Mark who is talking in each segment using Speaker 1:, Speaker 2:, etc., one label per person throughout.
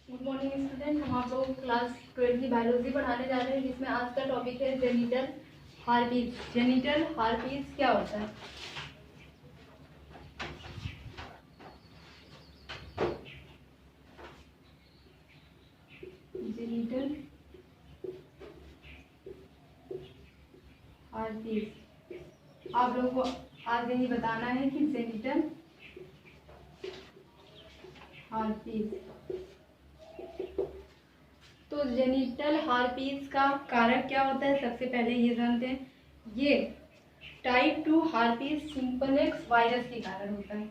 Speaker 1: Good morning student. हम आप लोग क्लास 12 की बायोलॉजी पढ़ाने जा रहे हैं, जिसमें आज का टॉपिक है जेनिटल हार्पिस। जेनिटल हार्पिस क्या होता है? जेनिटल हार्पिस आप लोगों को आज यही बताना है कि जेनिटल हार्पिस। तो जेनिटल हार्पिस का कारक क्या होता है, सबसे पहले ये जानते हैं। ये टाइप 2 हार्पिस सिंपलेक्स वायरस के कारण होता है।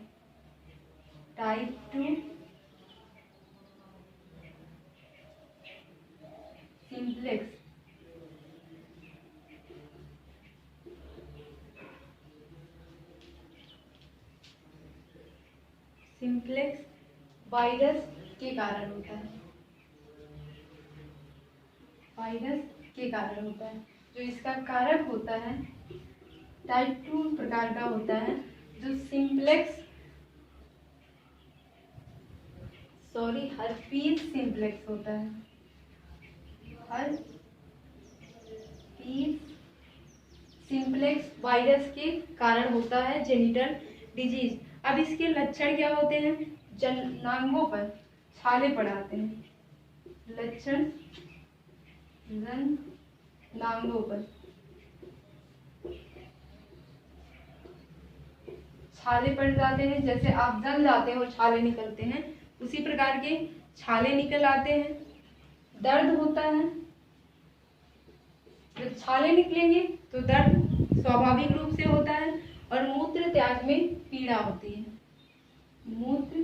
Speaker 1: टाइप 2 सिंपलेक्स वायरस के कारण होता है। वायरस के कारण होता है। जो इसका कारक होता है टाइप 2 प्रकार का होता है, जो हर्पीस सिंप्लेक्स होता है। हर्पीस सिंप्लेक्स वायरस के कारण होता है जेनिटल डिजीज। अब इसके लक्षण क्या होते हैं? जनांगों पर छाले पड़ आते हैं। लक्षण जनांगों पर छाले पड़ जाते हैं। जैसे आप जल जाते हो, छाले निकलते हैं, उसी प्रकार के छाले निकल आते हैं। दर्द होता है। जब छाले निकलेंगे तो दर्द स्वाभाविक रूप से होता है। और मूत्र त्याग में पीड़ा होती है। मूत्र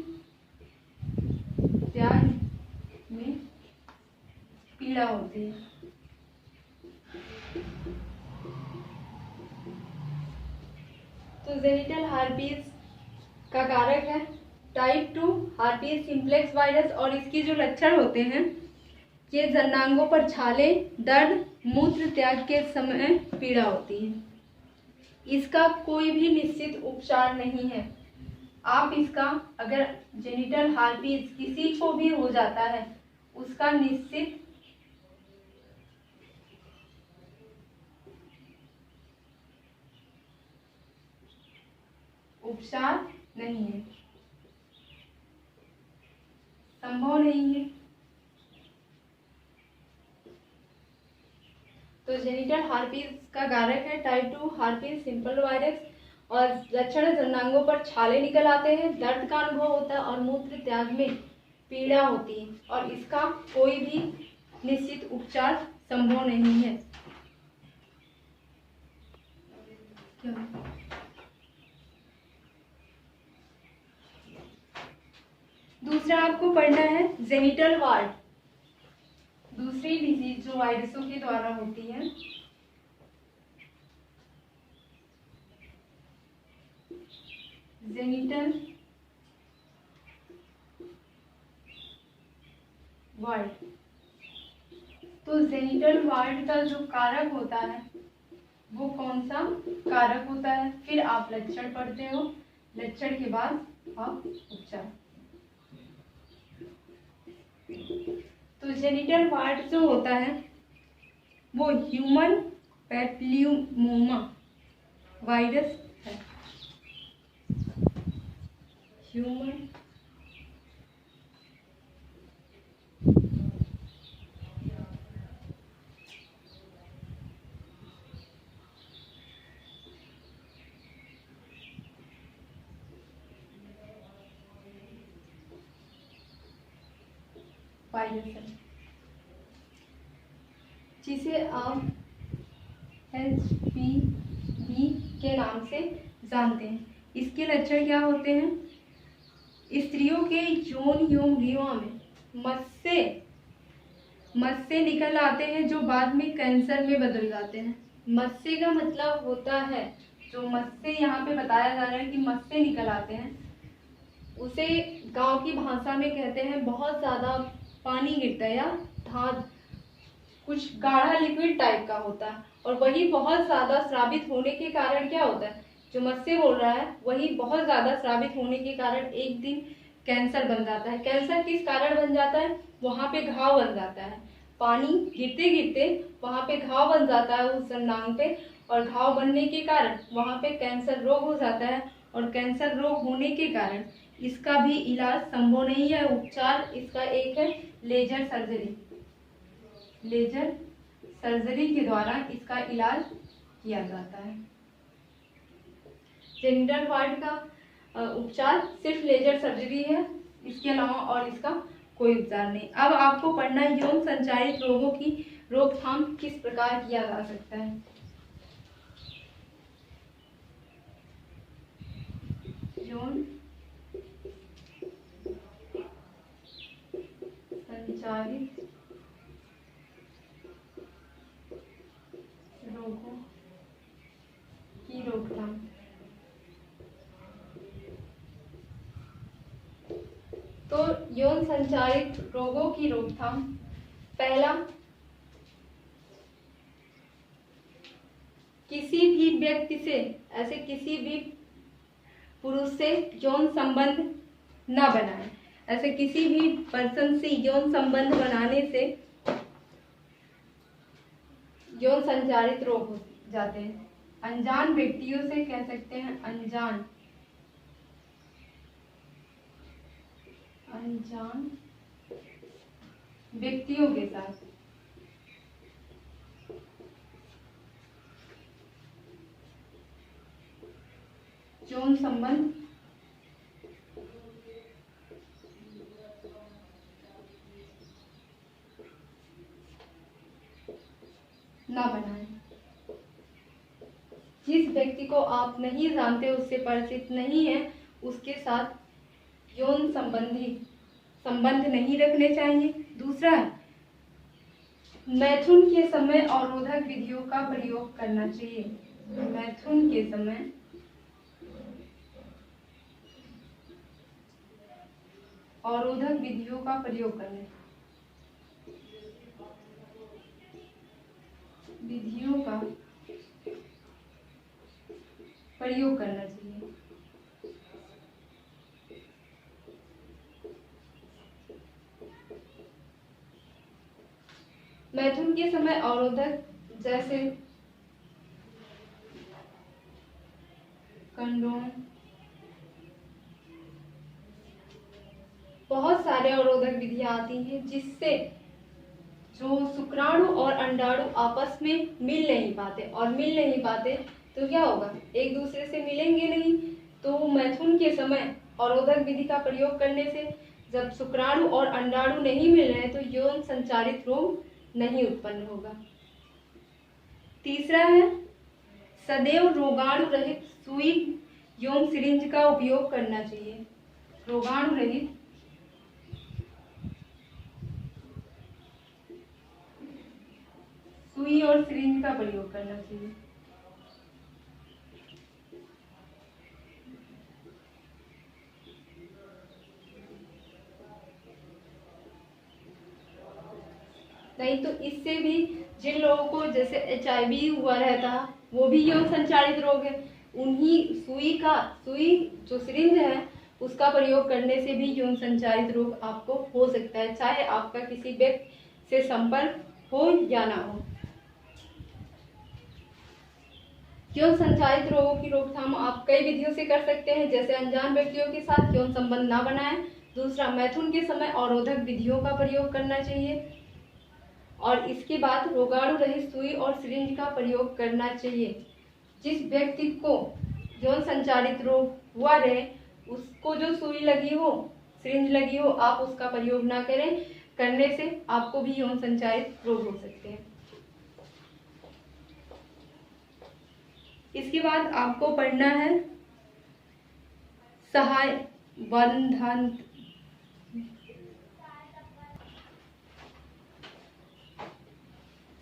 Speaker 1: त्याग में पीड़ा होती है। तो जेनिटल हार्पिस का कारक है टाइप 2 हार्पिस सिंप्लेक्स वायरस। और इसके जो लक्षण होते हैं, ये जनांगों पर छाले, दर्द, मूत्र त्याग के समय पीड़ा होती है। इसका कोई भी निश्चित उपचार नहीं है। आप इसका, अगर जेनिटल हार्पिस किसी को भी हो जाता है, उसका निश्चित उपचार नहीं है, संभव नहीं है। तो जेनिटल हार्पिस का कारक है टाइप 2 हार्पिस सिंपल वायरस। और लक्षण जनांगों पर छाले निकल आते हैं, दर्द का अनुभव होता है और मूत्र त्याग में पीड़ा होती है। और इसका कोई भी निश्चित उपचार संभव नहीं है। दूसरा आपको पढ़ना है जेनिटल वार्ड। दूसरी डिजीज जो वायरसों के द्वारा होती है, जेनिटल वार्ड। तो जेनिटल वार्ड का जो कारक होता है वो कौन सा कारक होता है? फिर आप लक्षण पढ़ते हो, लक्षण के बाद आप उपचार। तो जेनिटल वार्ड जो होता है वो ह्यूमन पैपिलोमा वायरस है। ह्यूमन वायरस है, जिसे आप HPV के नाम से जानते हैं। इसके लक्षण क्या होते हैं? स्त्रियों के यौन युग्मों में मस्से निकल आते हैं, जो बाद में कैंसर में बदल जाते हैं। मस्से का मतलब होता है, जो मस्से यहाँ पे बताया जा रहा है कि मस्से निकल आते हैं, उसे गांव की भाषा में कहते हैं बहुत ज़्यादा पानी गिरता है या धात, कुछ गाढ़ा लिक्विड टाइप का होता है। और वही बहुत ज़्यादा स्रावित होने के कारण क्या होता है, जो मस्से बोल रहा है वही बहुत ज़्यादा स्रावित होने के कारण एक दिन कैंसर बन जाता है। कैंसर किस कारण बन जाता है? वहाँ पे घाव बन जाता है, पानी गिरते गिरते वहाँ पे घाव बन जाता है उस जननांग पे, और घाव बनने के कारण वहाँ पे कैंसर रोग हो जाता है। और कैंसर रोग होने के कारण इसका भी इलाज संभव नहीं है। उपचार इसका एक है लेजर सर्जरी। लेजर सर्जरी के द्वारा इसका इलाज किया जाता है। जेनिटल पार्ट का उपचार सिर्फ लेजर सर्जरी है, इसके अलावा और इसका कोई उपचार नहीं। अब आपको पढ़ना है यौन संचारित रोगों की रोकथाम किस प्रकार किया जा सकता है। यौन संचारित रोगों की रोकथाम। तो यौन संचारित रोगों की रोकथाम, पहला, किसी भी व्यक्ति से, ऐसे किसी भी पुरुष से यौन संबंध न बनाएं। ऐसे किसी भी पर्सन से यौन संबंध बनाने से यौन संचारित रोग हो जाते हैं। अनजान व्यक्तियों से कह सकते हैं, अनजान व्यक्तियों के साथ यौन संबंध ना बनाएं। जिस व्यक्ति को आप नहीं जानते, उससे परिचित नहीं है, उसके साथ यौन संबंध नहीं रखने चाहिए। दूसरा, मैथुन के समय अवरोधक विधियों का प्रयोग करना चाहिए। मैथुन के समय अवरोधक विधियों का प्रयोग करना चाहिए। मैथुन के समय अवरोधक जैसे कंडोम, बहुत सारे अवरोधक विधियां आती हैं जिससे जो शुक्राणु और अंडाणु आपस में मिल नहीं पाते, तो क्या होगा, एक दूसरे से मिलेंगे नहीं। तो मैथुन के समय अवरोधक विधि का प्रयोग करने से जब शुक्राणु और अंडाणु नहीं मिल रहे तो यौन संचारित रोग नहीं उत्पन्न होगा। तीसरा है सदैव रोगाणु रहित सुई यौन सिरिंज का उपयोग करना चाहिए। रोगाणु रहित सुई और सिरिंज का प्रयोग करना चाहिए। नहीं तो इससे भी जिन लोगों को जैसे HIV हुआ रहता, वो भी यौन संचारित रोग है, उन्हीं सुई जो सिरिंज है उसका प्रयोग करने से भी यौन संचारित रोग आपको हो सकता है, चाहे आपका किसी व्यक्ति से संपर्क हो या ना हो। यौन संचारित रोगों की रोकथाम आप कई विधियों से कर सकते हैं, जैसे अनजान व्यक्तियों के साथ यौन संबंध ना बनाएं। दूसरा, मैथुन के समय अवरोधक विधियों का प्रयोग करना चाहिए। और इसके बाद रोगाणु रहित सुई और सिरिंज का प्रयोग करना चाहिए। जिस व्यक्ति को यौन संचारित रोग हुआ रहे, उसको जो सुई लगी हो, सिरिंज लगी हो, आप उसका प्रयोग ना करें। करने से आपको भी यौन संचारित रोग हो सकते हैं। इसके बाद आपको पढ़ना है सहाय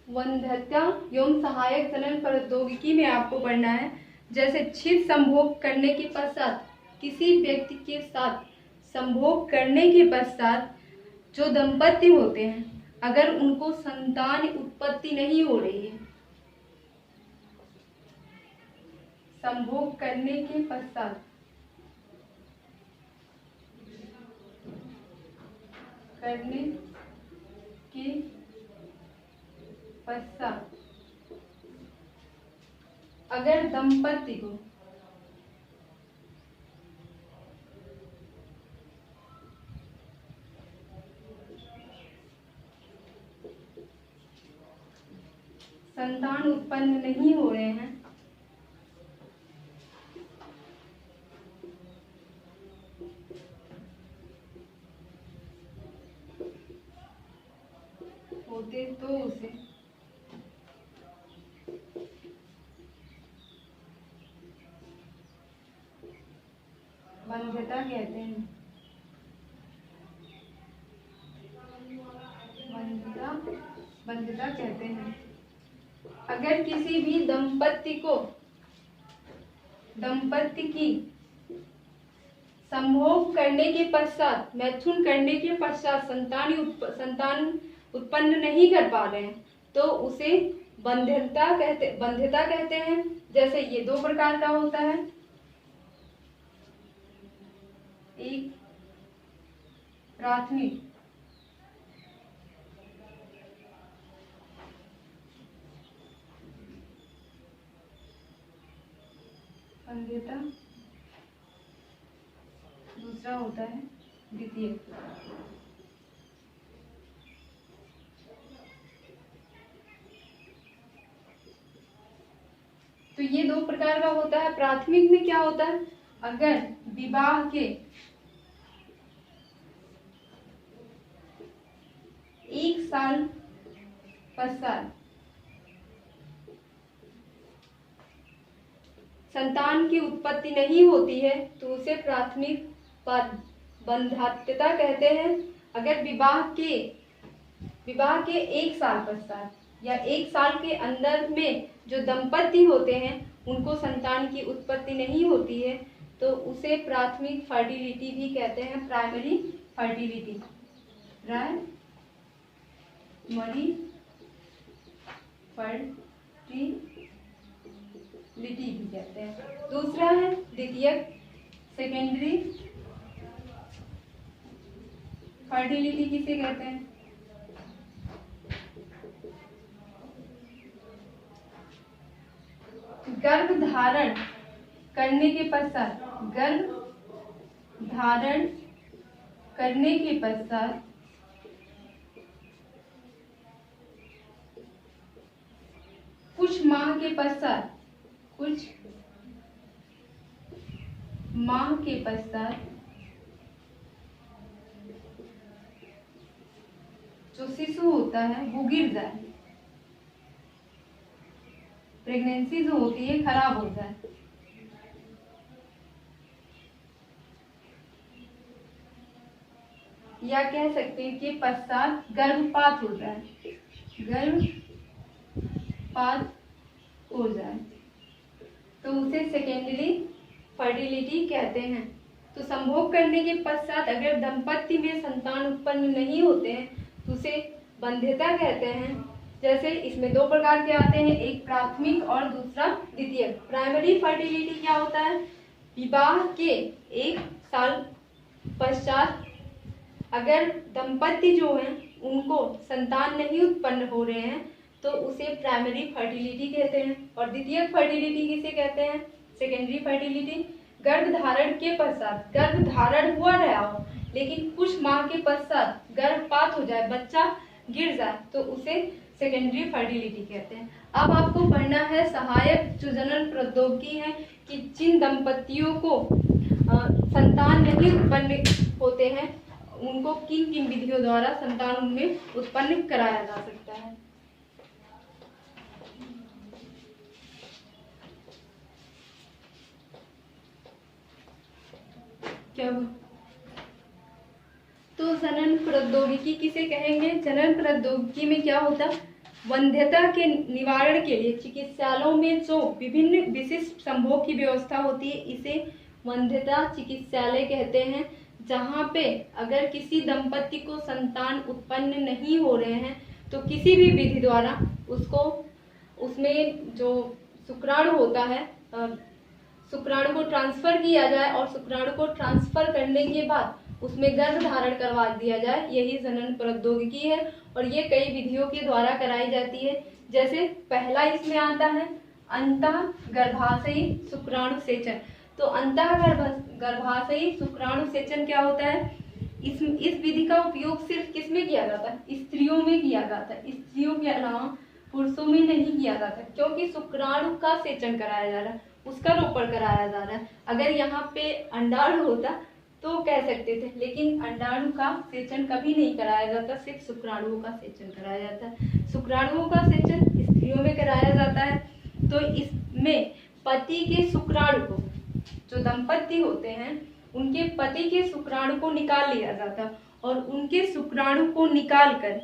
Speaker 1: वंध्यता यौन सहायक जनन प्रौद्योगिकी में आपको पढ़ना है, जैसे छिद संभोग करने के पश्चात किसी व्यक्ति के साथ संभोग करने के पश्चात जो दंपति होते हैं, अगर उनको संतान उत्पत्ति नहीं हो रही है, संभोग करने के पश्चात करने के पश्चात अगर दंपति को संतान उत्पन्न नहीं हो रहे हैं होते तो उसे वंध्यता कहते हैं। वंध्यता कहते हैं। अगर किसी भी दंपति की संभोग करने के पश्चात, मैथुन करने के पश्चात संतान उत्पन्न नहीं कर पा रहे हैं तो उसे वंध्यता कहते हैं। जैसे ये दो प्रकार का होता है, एक प्राथमिक वंध्यता, दूसरा होता है द्वितीय। तो ये दो प्रकार का होता है। प्राथमिक में क्या होता है, अगर विवाह के 1 साल पश्चात संतान की उत्पत्ति नहीं होती है तो उसे प्राथमिक वंध्यता कहते हैं। अगर विवाह के 1 साल पश्चात या 1 साल के अंदर में जो दंपति होते हैं उनको संतान की उत्पत्ति नहीं होती है तो उसे प्राथमिक फर्टिलिटी भी कहते हैं, प्राइमरी फर्टिलिटी। प्राइमरी फर्टिलिटी भी कहते हैं। दूसरा है द्वितीयक, सेकेंडरी फर्टिलिटी किसे कहते हैं? गर्भ धारण करने के पश्चात कुछ माह के पश्चात जो शिशु होता है वो गिर जाए, प्रेगनेंसी जो होती है खराब हो जाए। या कह सकते हैं कि पश्चात गर्भपात हो जाए, तो उसे सेकेंडरी फर्टिलिटी कहते हैं। तो संभोग करने के पश्चात अगर दंपति में संतान उत्पन्न नहीं होते हैं तो उसे वंध्यता कहते हैं। जैसे इसमें दो प्रकार के आते हैं, एक प्राथमिक और दूसरा द्वितीयक। प्राइमरी फर्टिलिटी क्या होता है, विवाह के 1 साल पश्चात अगर दंपति जो हैं उनको संतान नहीं उत्पन्न हो रहे हैं तो उसे प्राइमरी फर्टिलिटी कहते हैं। और द्वितीयक फर्टिलिटी किसे कहते हैं, सेकेंडरी फर्टिलिटी। गर्भधारण के पश्चात, गर्भधारण हुआ रहा हो लेकिन कुछ माह के पश्चात गर्भपात हो जाए, बच्चा गिर जाए तो उसे सेकेंडरी फर्टिलिटी कहते हैं। अब आपको पढ़ना है सहायक जो जनन प्रौद्योगिकी है कि जिन दंपतियों को संतान नहीं उत्पन्न होते हैं उनको किन किन विधियों द्वारा संतान उनमें उत्पन्न कराया जा सकता है। क्या तो जनन प्रौद्योगिकी किसे कहेंगे? जनन प्रौद्योगिकी में क्या होता है, वंध्यता के निवारण के लिए चिकित्सालयों में जो विभिन्न विशिष्ट संभोग की व्यवस्था होती है इसे वंध्यता चिकित्सालय कहते हैं। जहाँ पे अगर किसी दंपति को संतान उत्पन्न नहीं हो रहे हैं तो किसी भी विधि द्वारा उसको उसमें जो शुक्राणु होता है शुक्राणु को ट्रांसफर किया जाए और शुक्राणु को ट्रांसफर करने के बाद उसमें गर्भ धारण करवा दिया जाए, यही जनन प्रौद्योगिकी है। और ये कई विधियों के द्वारा कराई जाती है। जैसे पहला इसमें आता है अंतः गर्भाशयी शुक्राणु सेचन। तो अंतः गर्भाशयी शुक्राणु सेचन क्या होता है? इस विधि का उपयोग सिर्फ किसमें किया जाता है? स्त्रियों में किया जाता है। स्त्रियों के अलावा पुरुषों में नहीं किया जाता, क्योंकि शुक्राणु का सेचन कराया जा रहा है, उसका रोपण कराया जा रहा है। अगर यहाँ पे अंडाणु होता तो कह सकते थे, लेकिन अंडाणु का सेचन कभी नहीं कराया जाता, सिर्फ शुक्राणुओं का सेचन कराया जाता है। शुक्राणुओं का सेचन स्त्रियों में कराया जाता है। तो इसमें पति के शुक्राणु को, जो दंपति होते हैं उनके पति के शुक्राणु को निकाल लिया जाता, और उनके शुक्राणु को निकाल कर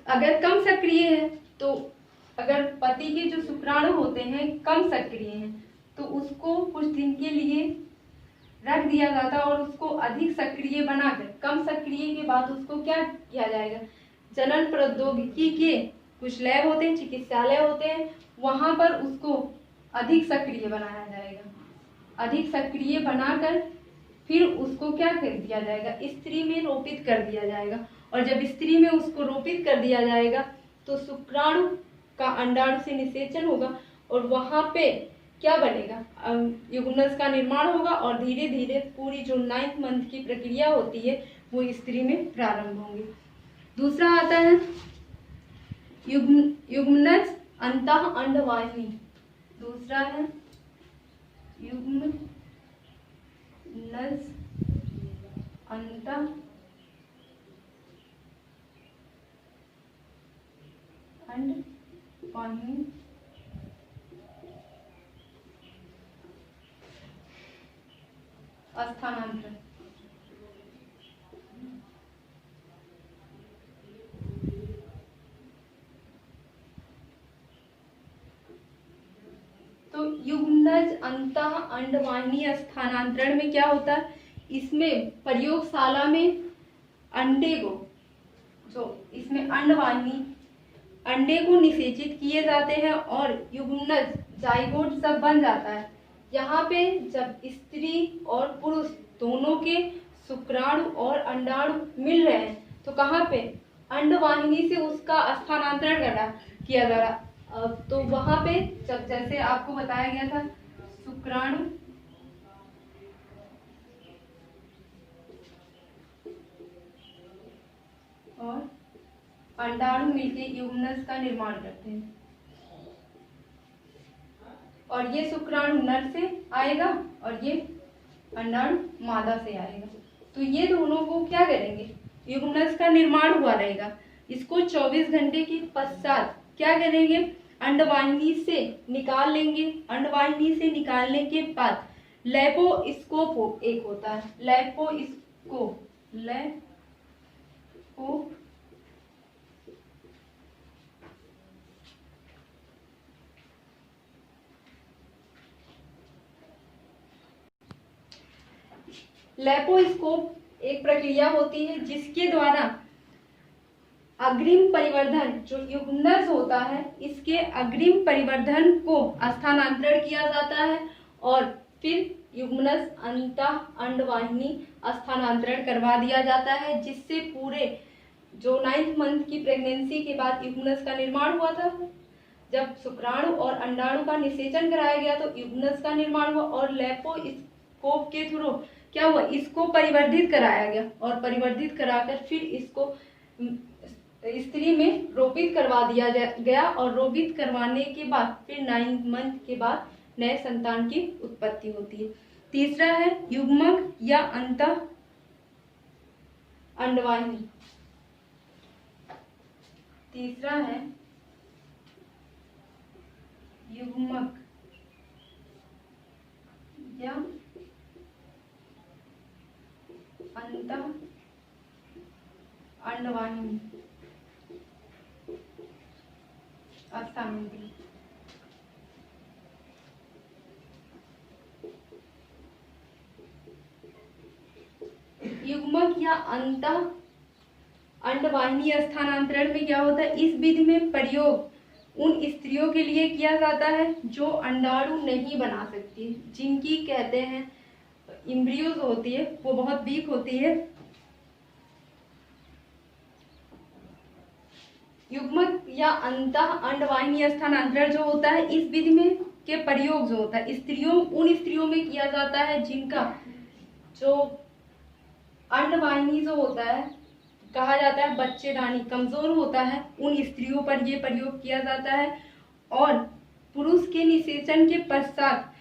Speaker 1: अगर कम सक्रिय है, तो अगर पति के जो शुक्राणु होते हैं कम सक्रिय हैं, तो उसको कुछ दिन के लिए रख दिया जाता, और उसको अधिक सक्रिय बनाकर, कम सक्रिय के बाद उसको क्या किया जाएगा? जनन प्रौद्योगिकी के कुछ लैब होते हैं, चिकित्सालय होते हैं, वहां पर उसको अधिक सक्रिय बनाया जाएगा। अधिक सक्रिय बनाकर फिर उसको क्या कर दिया जाएगा? स्त्री में रोपित कर दिया जाएगा। और जब स्त्री में उसको रोपित कर दिया जाएगा तो शुक्राणु का अंडाणु से निषेचन होगा, और वहां पे क्या बनेगा? युग्मनज का निर्माण होगा, और धीरे धीरे पूरी जो 9th मंथ की प्रक्रिया होती है वो स्त्री में प्रारंभ होंगी। दूसरा आता है युग्मनज अंतः अंडवाहिनी। दूसरा है युग्मनज अंतः अंडवाहिनी। स्थानांतरण। तो युग्मनज अंतः अंडवाहिनी स्थानांतरण में क्या होता है? इसमें प्रयोगशाला में अंडे को, जो इसमें अंडवाहिनी, अंडे को निषेचित किए जाते हैं और युग्मनज जाइगोट सब बन जाता है। यहाँ पे जब स्त्री और पुरुष दोनों के शुक्राणु और अंडाणु मिल रहे हैं, तो कहाँ पे? अंडवाहिनी से उसका स्थानांतरण किया जा रहा। तो वहां पे जब, जैसे आपको बताया गया था, शुक्राणु और अंडाणु मिलके युग्मनज का निर्माण करते हैं, और ये शुक्राणु नर से आएगा और ये अंडाणु मादा से आएगा। तो ये दोनों को क्या करेंगे? युग्मनज का निर्माण हुआ रहेगा। इसको 24 घंटे के पश्चात क्या करेंगे? अंडवाहिनी से निकाल लेंगे। अंडवाहिनी से निकालने के बाद लैपोस्कोप एक होता है, लैपोस्कोप लैपोस्कोप एक प्रक्रिया होती है जिसके द्वारा अग्रिम परिवर्धन, जो युग्मनज होता है, इसके अग्रिम परिवर्धन को स्थानांतरण किया जाता है, और फिर युग्मनज अंतः अंडवाहिनी स्थानांतरण करवा दिया जाता है, जिससे पूरे जो 9th मंथ की प्रेगनेंसी के बाद युग्मनज का निर्माण हुआ था, जब शुक्राणु और अंडाणु का निषेचन कराया गया तो युग्मनज का निर्माण हुआ, और लैपोस्कोप के थ्रू क्या हुआ? इसको परिवर्धित कराया गया, और परिवर्धित कराकर फिर इसको स्त्री में रोपित करवा दिया गया, और रोपित करवाने के बाद फिर 9 मंथ के बाद नए संतान की उत्पत्ति होती है। तीसरा है युग्मक या अंतः अंडवाहिनी। तीसरा है युग्मक या अंतः अंडवाहिनी स्थानांतरण। युग्मक या अंतः अंडवाहिनी स्थानांतरण में क्या होता है? इस विधि में प्रयोग उन स्त्रियों के लिए किया जाता है जो अंडाणु नहीं बना सकती, जिनकी कहते हैं इम्ब्रियो जो होती है वो बहुत वीक होती है। युग्मक या अंतः अंडवाहिनी स्थानांतरण जो होता है, इस विधि में के प्रयोग जो होता है उन स्त्रियों में किया जाता है जिनका जो अंडवाहिनी जो होता है, कहा जाता है बच्चेदानी कमजोर होता है, उन स्त्रियों पर यह प्रयोग किया जाता है। और पुरुष के निषेचन के पश्चात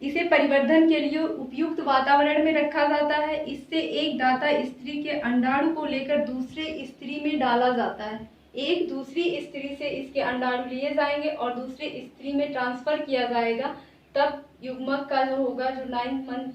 Speaker 1: इसे परिवर्धन के लिए उपयुक्त वातावरण में रखा जाता है। इससे एक दाता स्त्री के अंडाणु को लेकर दूसरे स्त्री में डाला जाता है। एक दूसरी स्त्री से इसके अंडाणु लिए जाएंगे और दूसरे स्त्री में ट्रांसफर किया जाएगा। तब युग्मक का जो होगा, जो 9 मंथ